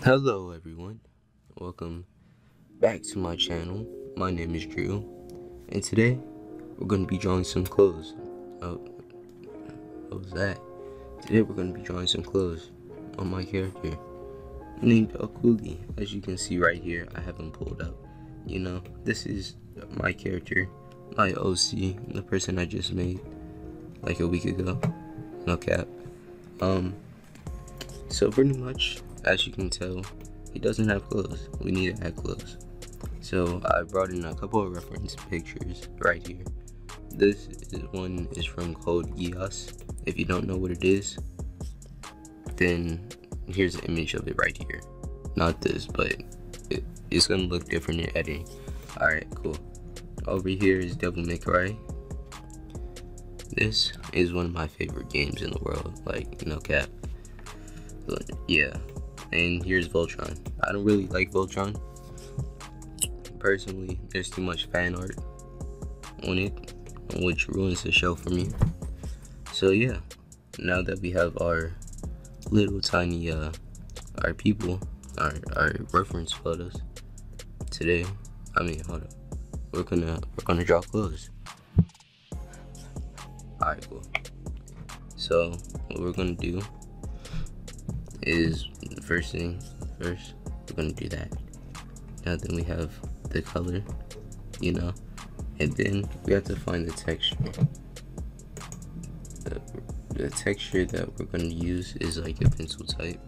Hello everyone, welcome back to my channel. My name is Drew, and today we're going to be drawing some clothes. Oh, what was that? Today we're going to be drawing some clothes on my character named Akuli. As you can see right here, I have him pulled up. You know, this is my character, my OC, the person I just made like a week ago. No cap. So pretty much, as you can tell, he doesn't have clothes. We need to add clothes. So I brought in a couple of reference pictures right here. This one is from Code Geass. If you don't know what it is, then here's an image of it right here. Not this, but it's gonna look different in editing. Alright, cool. Over here is Devil May Cry. This is one of my favorite games in the world, like, no cap. But, yeah. And here's Voltron. I don't really like Voltron. Personally, there's too much fan art on it, which ruins the show for me. So yeah, now that we have our little tiny our people, our reference photos, today, hold up, we're gonna draw clothes. Alright, cool. So what we're gonna do is, the first thing first, we're gonna do that. Now then we have the color, you know, and then we have to find the texture. The texture that we're gonna use is like a pencil type.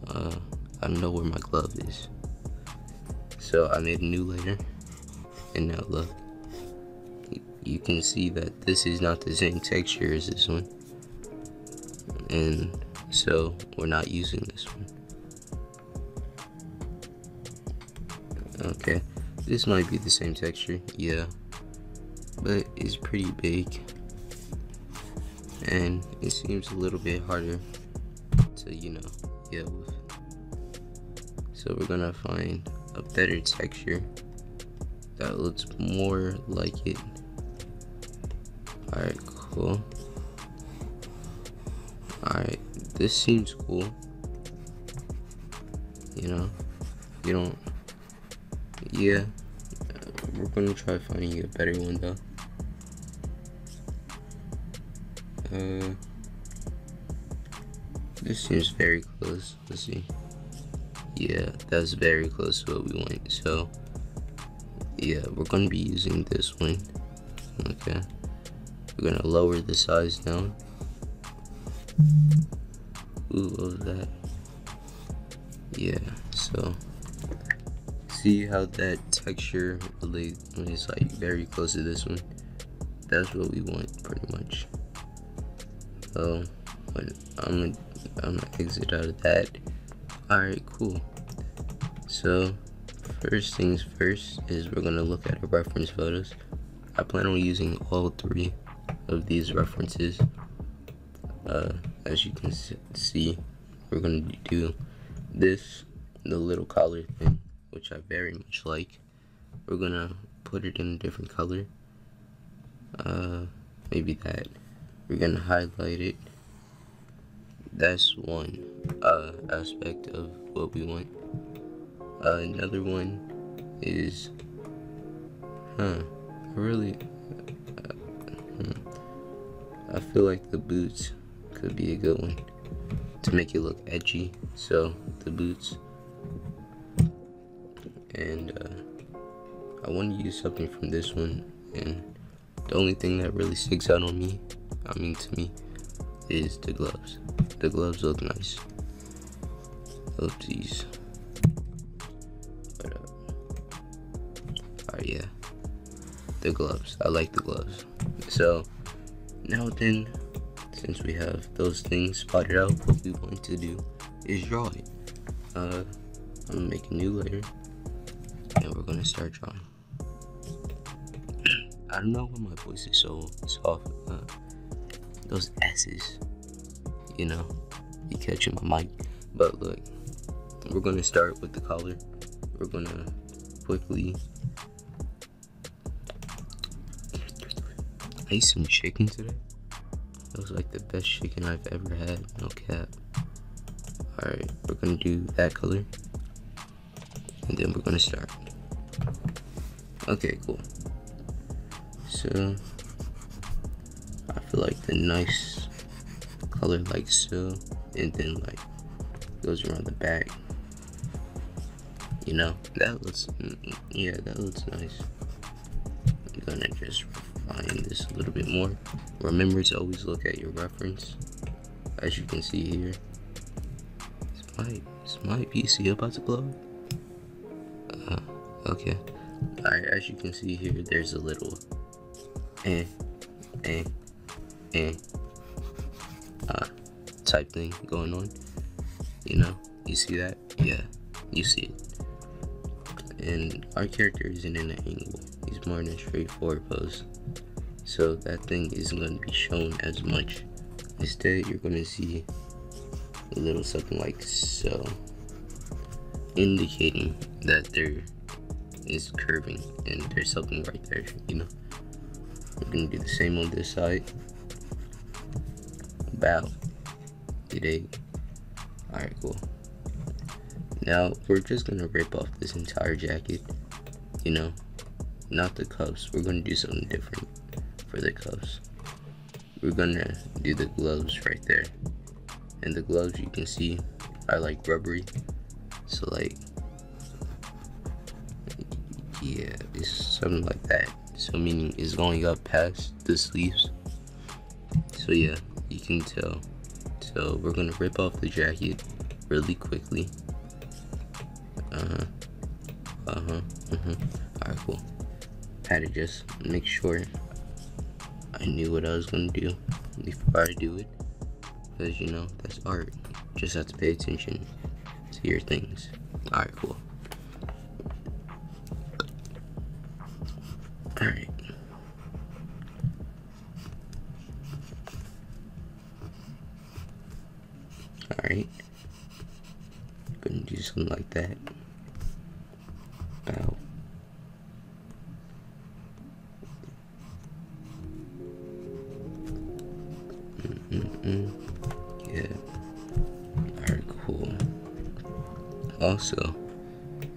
I don't know where my glove is, so I made a new layer, and now look, you can see that this is not the same texture as this one, and so we're not using this one. Okay, this might be the same texture, yeah, but it's pretty big and it seems a little bit harder to, you know, deal with. So we're gonna find a better texture that looks more like it. Alright, cool. Alright, this seems cool. You know, you don't, yeah, we're gonna try finding a better one though. This seems very close. Let's see. Yeah, that's very close to what we want. So yeah, we're gonna be using this one. Okay, we're gonna lower the size down. Ooh, what was that? Yeah, so see how that texture really is like very close to this one? That's what we want pretty much. So but I'm gonna exit out of that. Alright, cool. So first things first is we're gonna look at our reference photos. I plan on using all three of these references. As you can see, we're gonna do this, the little collar thing, which I very much like. We're gonna put it in a different color. Maybe that. We're gonna highlight it. That's one aspect of what we want. Another one is, I feel like the boots could be a good one to make it look edgy. So the boots, and I want to use something from this one, and the only thing that really sticks out on me, to me, is the gloves. The gloves look nice. Oopsies. But yeah, the gloves. I like the gloves. So now then, since we have those things spotted out, what we want to do is draw it. I'm gonna make a new layer, and we're gonna start drawing. I don't know why my voice is so soft. Those S's, you know, be catching my mic. But look, we're gonna start with the collar. We're gonna quickly. I ate some chicken today. It was like the best chicken I've ever had, no cap. Alright, we're gonna do that color. And then we're gonna start. Okay, cool. So I feel like the nice color like so, and then like goes around the back. You know, that looks, yeah, that looks nice. I'm gonna just refine this a little bit more. Remember to always look at your reference. As you can see here, is my PC about to blow? Okay. Alright, as you can see here, there's a little type thing going on. You know, you see that? Yeah, you see it. And our character isn't in an angle, he's more in a straightforward pose. So that thing isn't going to be shown as much. Instead, you're going to see a little something like so, indicating that there is curving and there's something right there, you know. We're going to do the same on this side. Bow. Alright, cool. Now we're just gonna rip off this entire jacket, you know, not the cuffs. We're gonna do something different for the cuffs. We're gonna do the gloves right there, and the gloves, you can see, are like rubbery. So like, yeah, it's something like that. So meaning it's going up past the sleeves. So yeah, you can tell. So we're gonna rip off the jacket really quickly. Alright, cool. Had to just make sure I knew what I was gonna do before I do it, because you know, that's art. Just have to pay attention to your things. Alright, cool. Alright. Alright. Gonna do something like that. Bow. Yeah. Alright, cool. Also,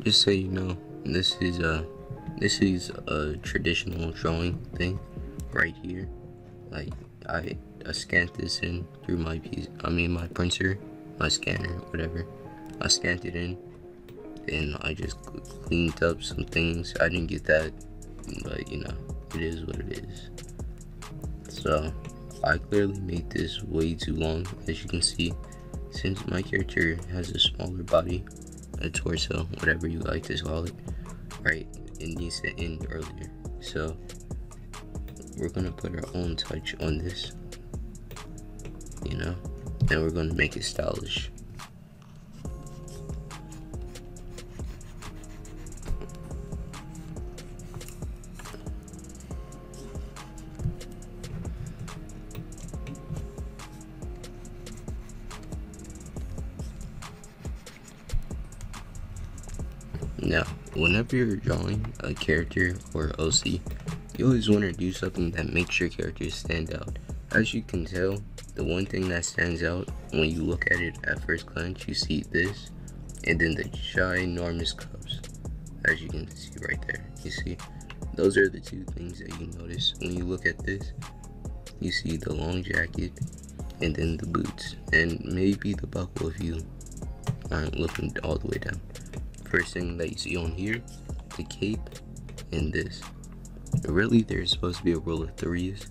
just so you know, this is a traditional drawing thing right here. Like I scanned this in through my my printer, my scanner, whatever. I scanned it in, and I just cleaned up some things. I didn't get that, but you know, it is what it is. So I clearly made this way too long, as you can see, since my character has a smaller body, a torso, whatever you like to call it, right? It needs to end earlier. So we're gonna put our own touch on this, you know, and we're gonna make it stylish. Now, whenever you're drawing a character or OC, you always want to do something that makes your character stand out. As you can tell, the one thing that stands out when you look at it at first glance, you see this, and then the ginormous cuffs, as you can see right there. You see, those are the two things that you notice when you look at this. You see the long jacket, and then the boots, and maybe the buckle if you aren't looking all the way down. First thing that you see on here, the cape, and this. Really, there's supposed to be a rule of threes.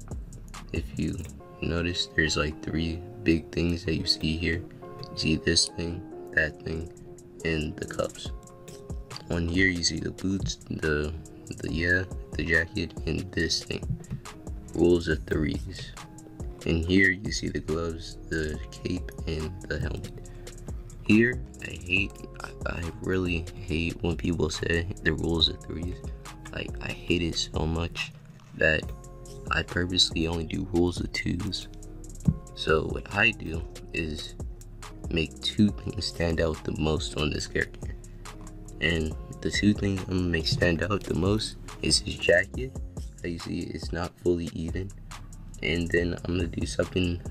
If you notice, there's like three big things that you see here. You see this thing, that thing, and the cuffs. On here, you see the boots, the jacket, and this thing. Rules of threes. And here, you see the gloves, the cape, and the helmet. Here, I really hate when people say the rules of threes. Like, I hate it so much that I purposely only do rules of twos. So what I do is make two things stand out the most on this character. And the two things I'm gonna make stand out the most is his jacket. As you see, it's not fully even. And then I'm gonna do something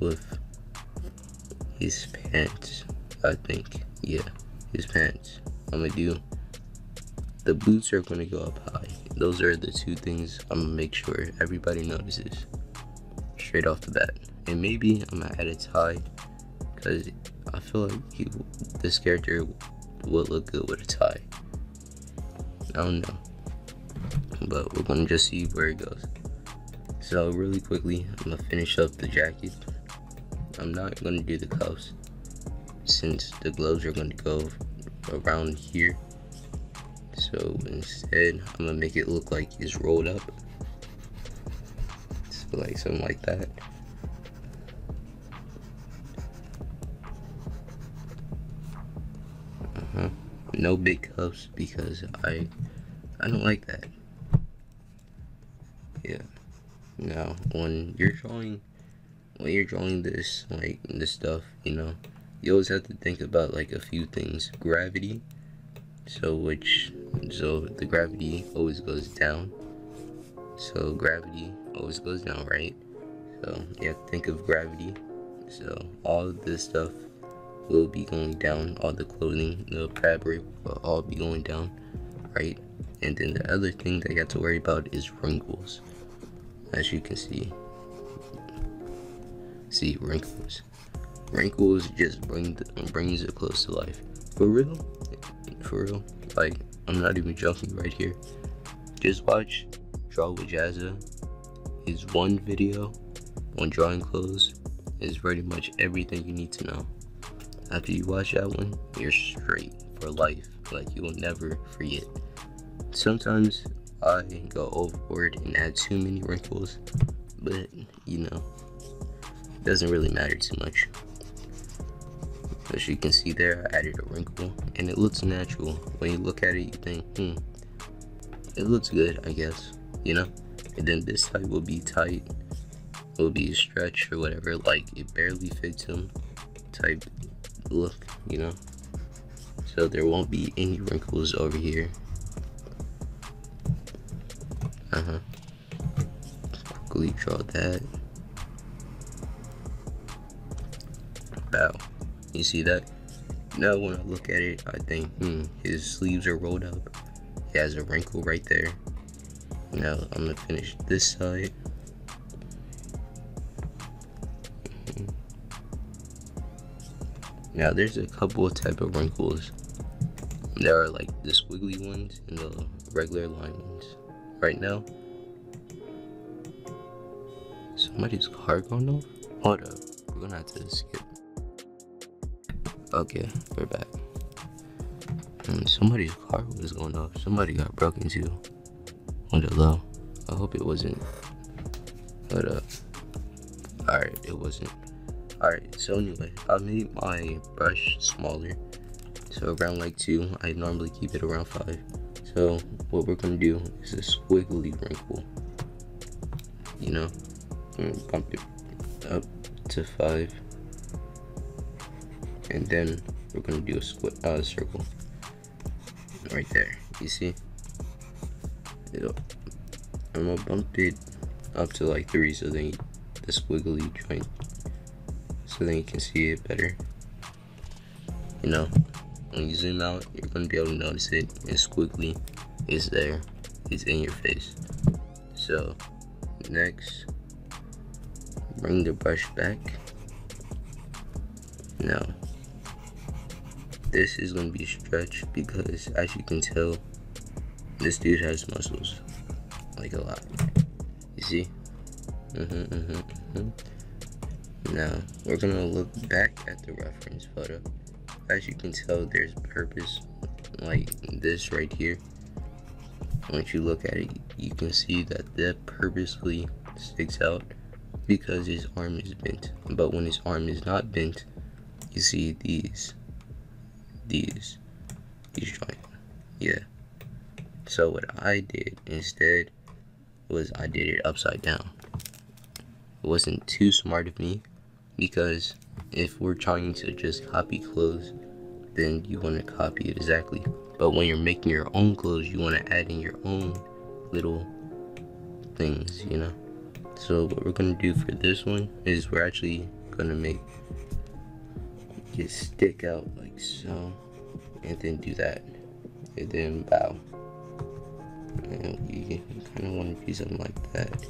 with his pants. I think. Yeah, his pants. I'm gonna do, the boots are gonna go up high. Those are the two things I'm gonna make sure everybody notices straight off the bat. And maybe I'm gonna add a tie, because I feel like this character would look good with a tie. I don't know, but we're gonna just see where it goes. So really quickly, I'm gonna finish up the jacket. I'm not gonna do the cuffs since the gloves are gonna go around here. So instead, I'm gonna make it look like it's rolled up. So like something like that. No big cuffs because I don't like that. Yeah. Now when you're drawing this, like this stuff, you know, you always have to think about like a few things. Gravity. So the gravity always goes down. So gravity always goes down, right? So you have to think of gravity. So all of this stuff will be going down. All the clothing, the fabric will all be going down, right? And then the other thing that you have to worry about is wrinkles. As you can see, wrinkles. Wrinkles just brings it close to life. For real, like I'm not even joking right here. Just watch Draw with Jazza. His one video on drawing clothes is pretty much everything you need to know. After you watch that one, you're straight for life. Like you will never forget. Sometimes I go overboard and add too many wrinkles, but you know, it doesn't really matter too much. As you can see there, I added a wrinkle and it looks natural. When you look at it, you think, it looks good, I guess, you know? And then this side will be tight, will be stretched or whatever, like it barely fits him type look, you know? So there won't be any wrinkles over here. Quickly draw that. Wow. You see that? Now when I look at it, I think, his sleeves are rolled up. He has a wrinkle right there. Now I'm gonna finish this side. Now there's a couple of type of wrinkles. There are like the squiggly ones and the regular line ones. Right now, somebody's car going off? Hold up, we're gonna have to skip. Okay, we're back. Somebody's car was going off. Somebody got broken into on the low. I hope it wasn't. Hold up. Alright, it wasn't. Alright, so anyway, I made my brush smaller. So around like 2. I normally keep it around 5. So what we're gonna do is a squiggly wrinkle. You know, bump it up to 5. And then we're gonna do a circle right there. You see? I'm gonna bump it up to like 3, so then the squiggly joint, so then you can see it better. You know, when you zoom out, you're gonna be able to notice it. And squiggly is there. It's in your face. So next, bring the brush back. Now this is gonna be stretched because, as you can tell, this dude has muscles, like a lot. You see? Now we're gonna look back at the reference photo. As you can tell, there's purpose, like this right here. Once you look at it, you can see that that purposely sticks out because his arm is bent. But when his arm is not bent, you see these joints. Yeah. So what I did instead was I did it upside down. It wasn't too smart of me, because if we're trying to just copy clothes, then you want to copy it exactly. But when you're making your own clothes, you want to add in your own little things, you know? So what we're going to do for this one is we're actually going to make make it stick out like so, and then do that, and then bow. And we kind of want to do something like that.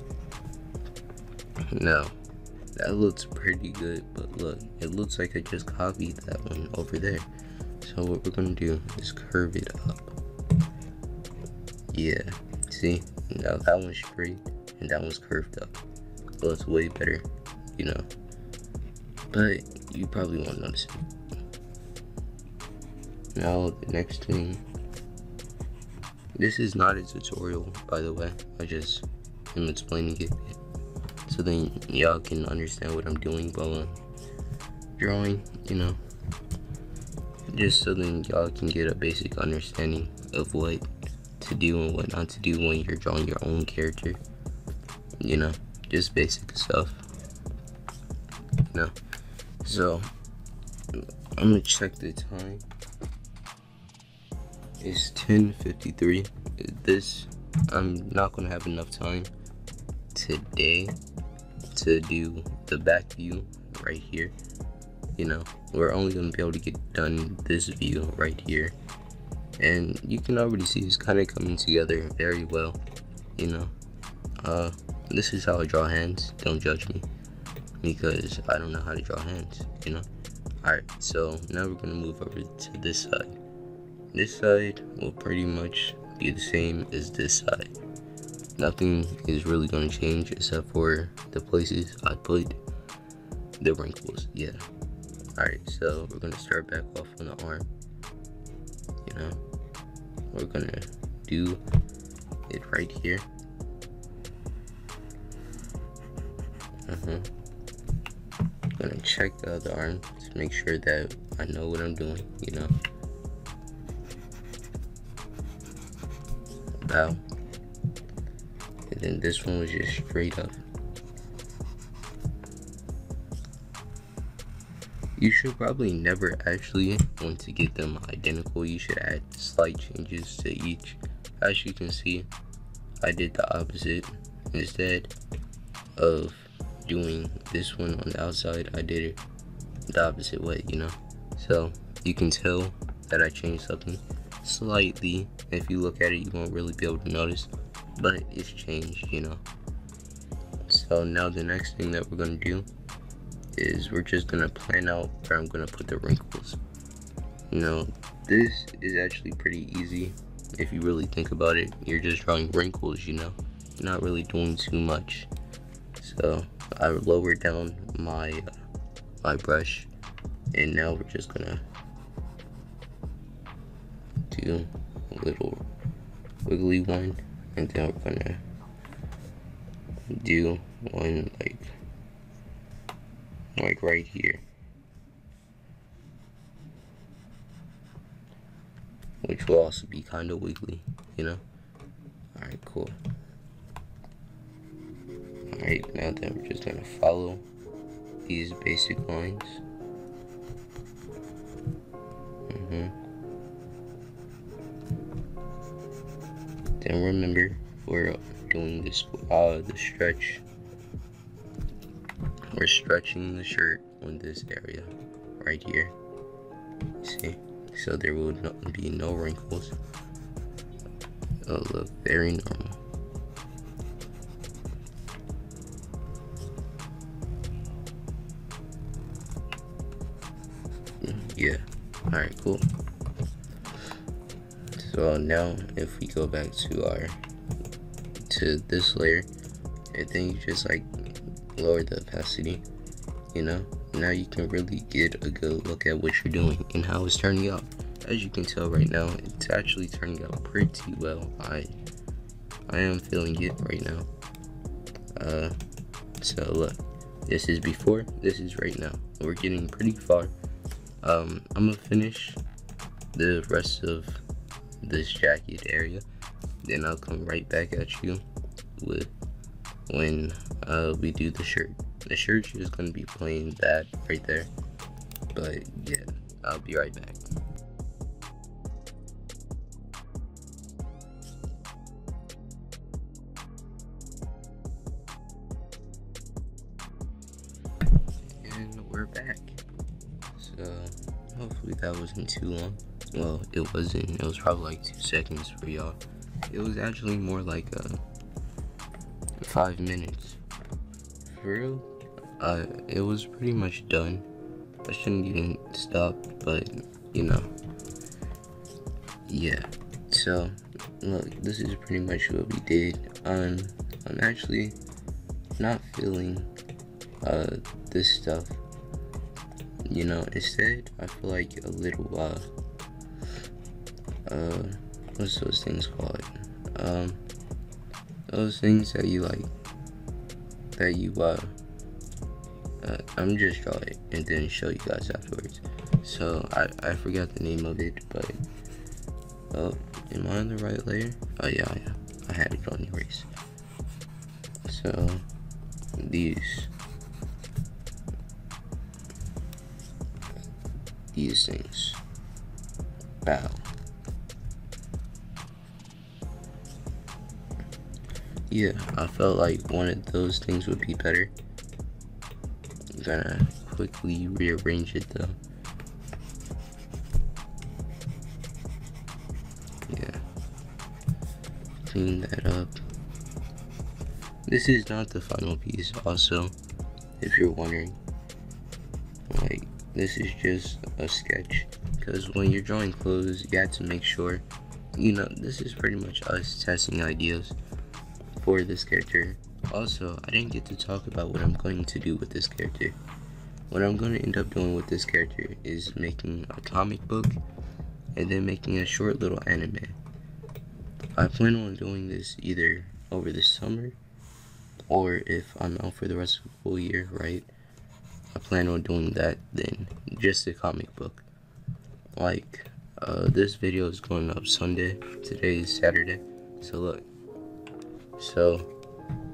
No, that looks pretty good, but look, it looks like I just copied that one over there. So what we're gonna do is curve it up. Yeah, see, now that one's straight and that one's curved up. So it's way better, you know. But you probably won't notice it. Now the next thing. This is not a tutorial, by the way. I just am explaining it so then y'all can understand what I'm doing while I'm drawing, you know. Just so then y'all can get a basic understanding of what to do and what not to do when you're drawing your own character. You know, just basic stuff. You know. So I'm gonna check the time. It's 10:53. I'm not gonna have enough time today to do the back view right here. You know, we're only gonna be able to get done this view right here, and you can already see it's kind of coming together very well. You know, this is how I draw hands. Don't judge me because I don't know how to draw hands. You know. All right, so now we're gonna move over to this side. This side will pretty much be the same as this side. Nothing is really going to change except for the places I put the wrinkles. Yeah. Alright, so we're going to start back off on the arm. You know, we're going to do it right here. Going to check the other arm to make sure that I know what I'm doing, you know. Bow. And then this one was just straight up. You should probably never actually want to get them identical. You should add slight changes to each. As you can see, I did the opposite. Instead of doing this one on the outside, I did it the opposite way, you know. So you can tell that I changed something slightly. If you look at it, you won't really be able to notice, but it's changed, you know. So now the next thing that we're gonna do is we're just gonna plan out where I'm gonna put the wrinkles. You know, this is actually pretty easy if you really think about it. You're just drawing wrinkles, you know. You're not really doing too much. So I lowered down my my brush, and now we're just gonna do a little wiggly one, and then we're gonna do one like right here, which will also be kind of wiggly, you know. Alright, cool. Alright, now then we're just gonna follow these basic lines. Then remember, we're doing this the stretch. We're stretching the shirt on this area right here. See, so there will be no wrinkles. It'll look very normal. Yeah. Alright, cool. So now if we go back to this layer, and then you just like lower the opacity, you know. Now you can really get a good look at what you're doing and how it's turning out. As you can tell right now, it's actually turning out pretty well. I am feeling it right now. So look, this is before, this is right now. We're getting pretty far. I'm gonna finish the rest of this jacket area, then I'll come right back at you with when we do the shirt. The shirt's just gonna be plain that right there, but yeah, I'll be right back. And we're back. So Hopefully that wasn't too long. Well, it wasn't. It was probably like 2 seconds for y'all. It was actually more like 5 minutes. For real, it was pretty much done. I shouldn't even stop, but you know, yeah. So look, this is pretty much what we did. I'm actually not feeling this stuff. You know, instead I feel like a little what's those things called? Those things that you like, that you I'm just draw it and then show you guys afterwards. So I forgot the name of it, but am I on the right layer? Oh yeah, I had it on erase. So these things, bow. Yeah, I felt like one of those things would be better. I'm gonna quickly rearrange it though. Yeah, clean that up. This is not the final piece also, if you're wondering. Like, this is just a sketch, because when you're drawing clothes, you have to make sure, you know, this is pretty much us testing ideas for this character. Also, I didn't get to talk about what I'm going to do with this character. What I'm going to end up doing with this character is making a comic book and then making a short little anime. I plan on doing this either over the summer, or if I'm out for the rest of the whole year, right? I plan on doing that then, just a comic book. Like, this video is going up Sunday. Today is Saturday. So look. So,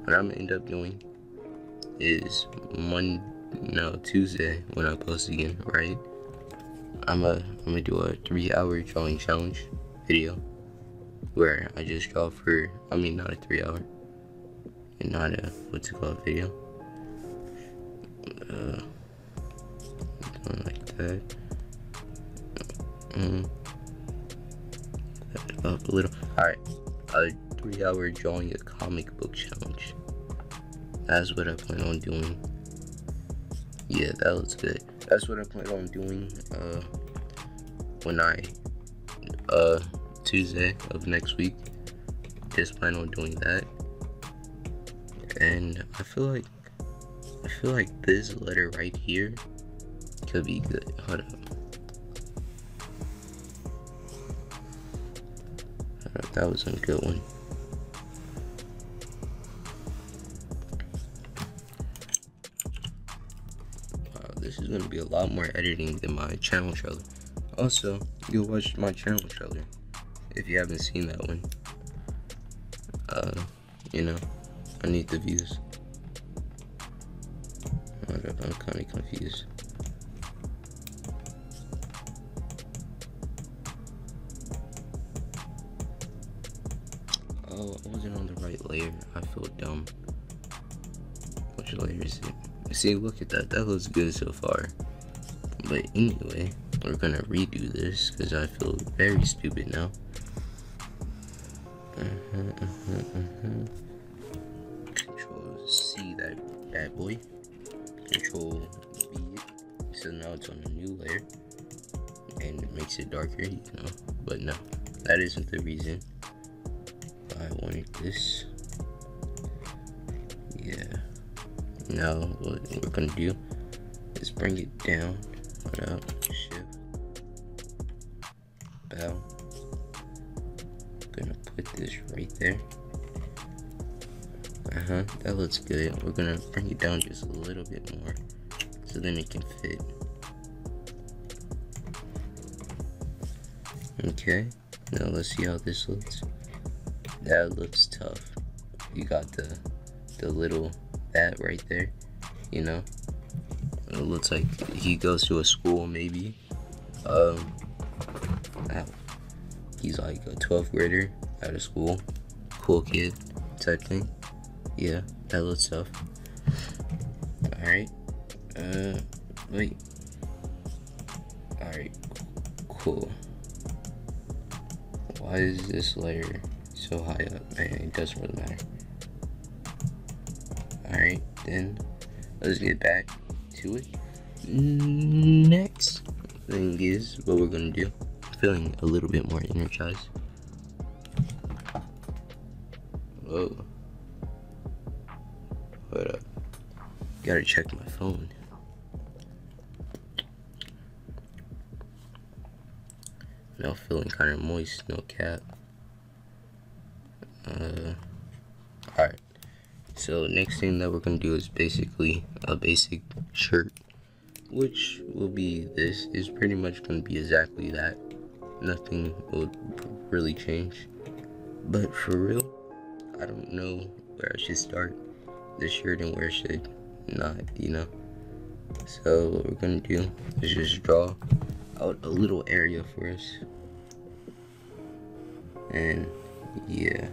what I'm gonna end up doing is Tuesday when I post again, right? I'm gonna do a 3-hour drawing challenge video where I just draw for, I mean, not a 3-hour, and not a, what's it called, video. Like that. That up a little. Alright, a 3-hour drawing a comic book challenge. That's what I plan on doing. Yeah, that looks good. That's what I plan on doing when I Tuesday of next week. Just plan on doing that. And I feel like this letter right here could be good. Hold up. That was a good one. Wow, this is gonna be a lot more editing than my channel trailer. Also, go watch my channel trailer if you haven't seen that one. You know, I need the views. Hold up, I'm kind of confused. Oh, I wasn't on the right layer. I feel dumb. Which layer is it? See, look at that. That looks good so far. But anyway, we're gonna redo this because I feel very stupid now. Control C that bad boy. Control V it. So now it's on a new layer. And it makes it darker, you know. But no, that isn't the reason I wanted this. Yeah. Now what we're gonna do is bring it down. Hold up. Shift. Bow. Gonna put this right there. That looks good. We're gonna bring it down just a little bit more so then it can fit. Okay, now let's see how this looks. That looks tough. You got the little that right there, you know. It looks like he goes to a school maybe. He's like a 12th grader out of school, cool kid type thing. Yeah, that looks tough. Alright, wait. Alright, Alright, cool. Why is this layer so high up? Man, it doesn't really matter. Alright, then let's get back to it. Next thing is what we're gonna do. I'm feeling a little bit more energized. Whoa. Hold up. Gotta check my phone. Now feeling kind of moist, no cap. Alright. So next thing that we're gonna do is basically a basic shirt, which will be this. Is pretty much gonna be exactly that. Nothing will really change. But for real, I don't know where I should start the shirt and where I should not, you know. So what we're gonna do is just draw out a little area for us. And yeah.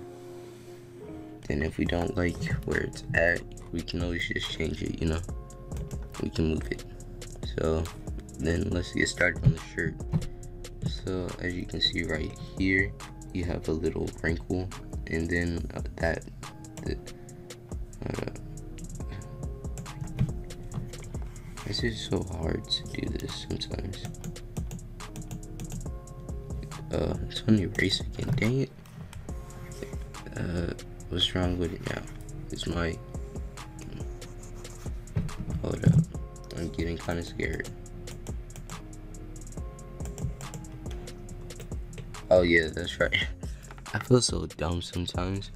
Then if we don't like where it's at, we can always just change it, you know. We can move it. So then let's get started on the shirt. So as you can see right here, you have a little wrinkle, and then this is so hard to do this sometimes. It's on erase again, dang it. What's wrong with it now? It's my, hold up, I'm getting kind of scared. Oh yeah, that's right. I feel so dumb sometimes.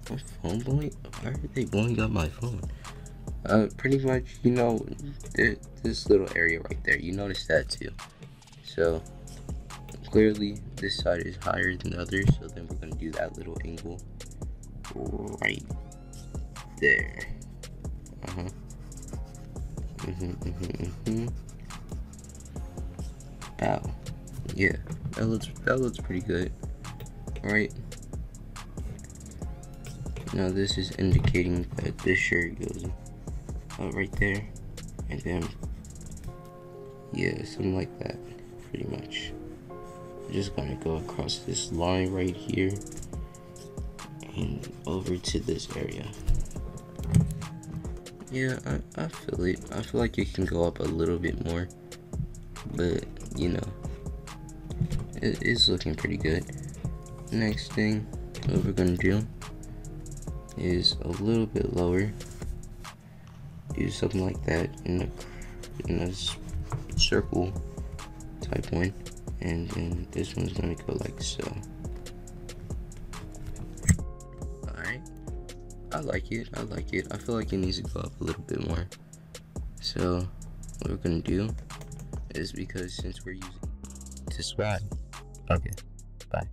My phone blowing? Why are they blowing up my phone? Pretty much, you know, this little area right there, you notice that too. So clearly this side is higher than the others, so then we're gonna do that little angle right there. Ow. Yeah, that looks pretty good. Alright. Now this is indicating that this shirt goes right there, and then yeah, something like that, pretty much. I'm just gonna go across this line right here and over to this area. Yeah, I feel it. I feel like it can go up a little bit more, but you know, it is looking pretty good. Next thing, what we're gonna do is a little bit lower. Do something like that in a circle type one, and then this one's gonna go like so. Alright, I like it. I feel like it needs to go up a little bit more. So what we're gonna do is, because since we're using subscribe. Okay, bye.